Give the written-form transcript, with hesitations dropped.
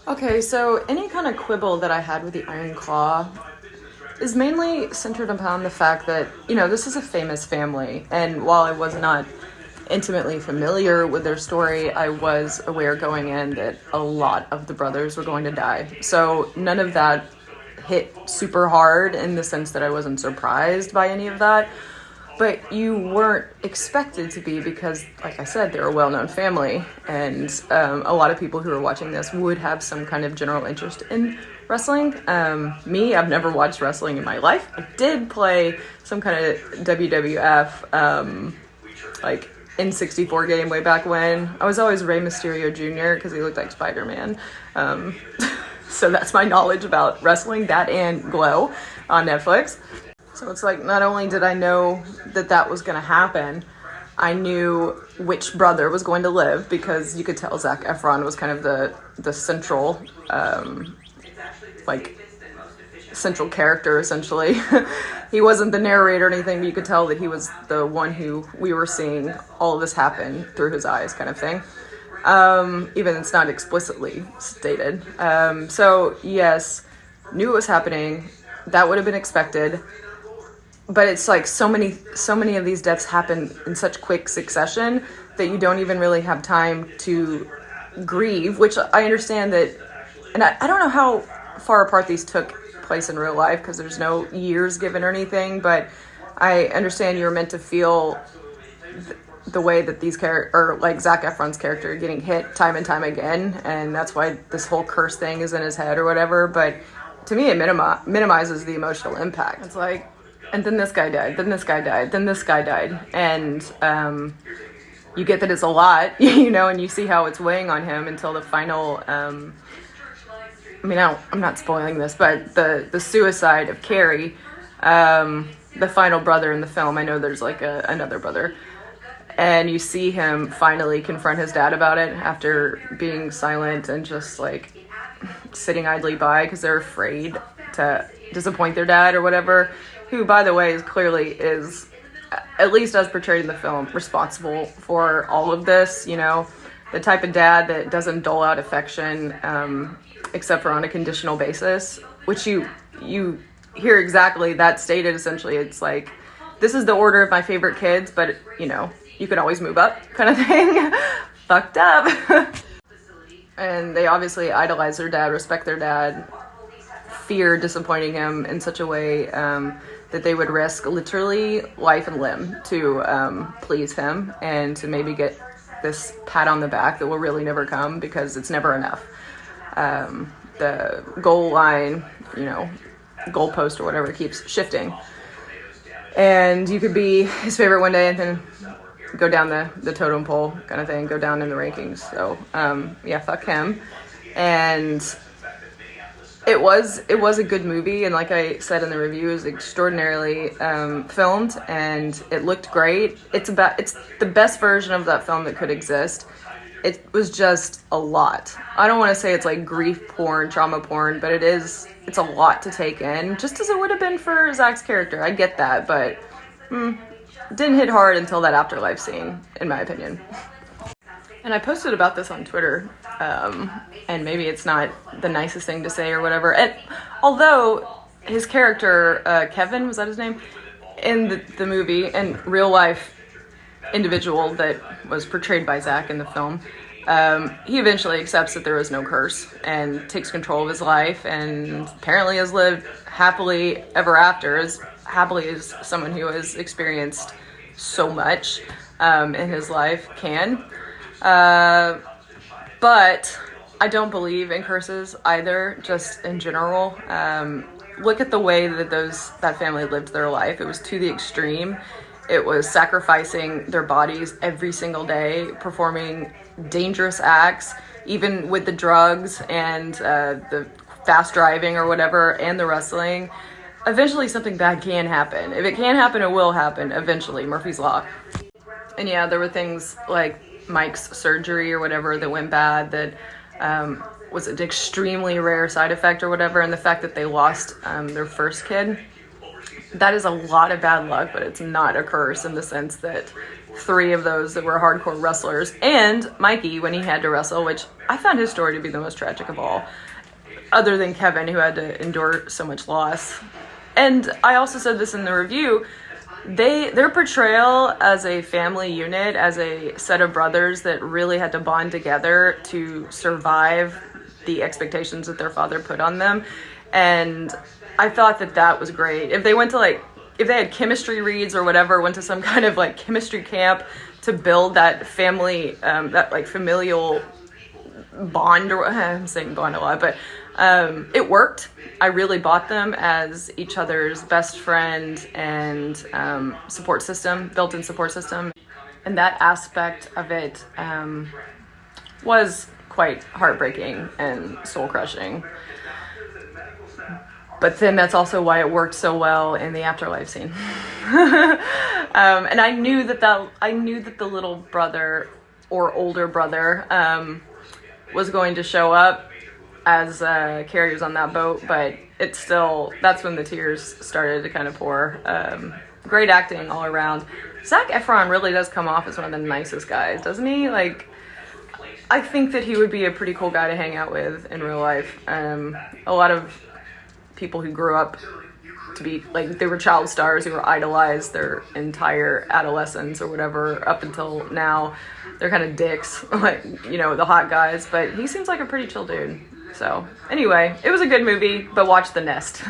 Okay, so any kind of quibble that I had with the Iron Claw is mainly centered upon the fact that, this is a famous family. And while I was not intimately familiar with their story, I was aware going in that a lot of the brothers were going to die. So none of that hit super hard in the sense that I wasn't surprised by any of that. But you weren't expected to be because, like I said, they're a well-known family. And a lot of people who are watching this would have some kind of general interest in wrestling. Me, I've never watched wrestling in my life. I did play some kind of WWF, like N64 game way back when. I was always Rey Mysterio Jr. because he looked like Spider-Man. So that's my knowledge about wrestling, that and Glow on Netflix. So it's like, not only did I know that was going to happen, I knew which brother was going to live because you could tell Zac Efron was kind of the central, central character, essentially. He wasn't the narrator or anything, but you could tell that he was the one who we were seeing all of this happen through his eyes kind of thing. Even it's not explicitly stated. So yes, knew it was happening. That would have been expected. But it's like so many of these deaths happen in such quick succession that you don't even really have time to grieve, which I understand that, and I don't know how far apart these took place in real life because there's no years given or anything, but I understand you're meant to feel the way that these or like Zac Efron's character getting hit time and time again, and that's why this whole curse thing is in his head or whatever, but to me it minimizes the emotional impact. It's like, and then this guy died, then this guy died, then this guy died. And you get that it's a lot, and you see how it's weighing on him until the final, I'm not spoiling this, but the suicide of Carrie, the final brother in the film. I know there's like another brother. And you see him finally confront his dad about it after being silent and just like sitting idly by because they're afraid to disappoint their dad or whatever. Who, by the way, is, at least as portrayed in the film, responsible for all of this, the type of dad that doesn't dole out affection, except for on a conditional basis, which you hear exactly that stated. Essentially, it's like, this is the order of my favorite kids, but, you could always move up kind of thing. Fucked up. And they obviously idolize their dad, respect their dad, fear disappointing him in such a way that they would risk literally life and limb to please him and to maybe get this pat on the back that will really never come because it's never enough. The goal line, goalpost or whatever keeps shifting. And you could be his favorite one day and then go down the totem pole kind of thing, go down in the rankings. So, fuck him. And it was a good movie, and like I said in the review, it was extraordinarily filmed, and it looked great. It's the best version of that film that could exist. It was just a lot. I don't want to say it's like grief porn, trauma porn, but it's a lot to take in, just as it would have been for Zach's character. I get that, but didn't hit hard until that afterlife scene, in my opinion. And I posted about this on Twitter, and maybe it's not the nicest thing to say or whatever. And although his character, Kevin, was that his name? In the movie, and real life individual that was portrayed by Zach in the film, he eventually accepts that there is no curse and takes control of his life and apparently has lived happily ever after, as happily as someone who has experienced so much in his life can. But I don't believe in curses either, just in general. Look at the way that that family lived their life. It was to the extreme. It was sacrificing their bodies every single day, performing dangerous acts, even with the drugs and the fast driving or whatever, and the wrestling. Eventually something bad can happen. If it can happen, it will happen eventually. Murphy's Law. And yeah, there were things like Mike's surgery or whatever that went bad that was an extremely rare side effect or whatever, and the fact that they lost their first kid that is a lot of bad luck, but it's not a curse in the sense that 3 of those that were hardcore wrestlers, and Mikey when he had to wrestle, which I found his story to be the most tragic of all, other than Kevin, who had to endure so much loss. And I also said this in the review, their portrayal as a family unit, as a set of brothers that really had to bond together to survive the expectations that their father put on them. And I thought that was great. If they went to if they had chemistry reads or whatever, went to some kind of chemistry camp to build that family, that familial bond, or I'm saying bond a lot, but it worked. I really bought them as each other's best friend and support system, built-in support system. And that aspect of it was quite heartbreaking and soul-crushing. But then that's also why it worked so well in the afterlife scene. And I knew that the little brother or older brother was going to show up as Carrie was on that boat, but that's when the tears started to kind of pour. Great acting all around. Zac Efron really does come off as one of the nicest guys, doesn't he? I think that he would be a pretty cool guy to hang out with in real life. A lot of people who grew up to be they were child stars who were idolized their entire adolescence or whatever up until now, they're kind of dicks, the hot guys, but he seems like a pretty chill dude. So anyway, it was a good movie, but watch The Nest.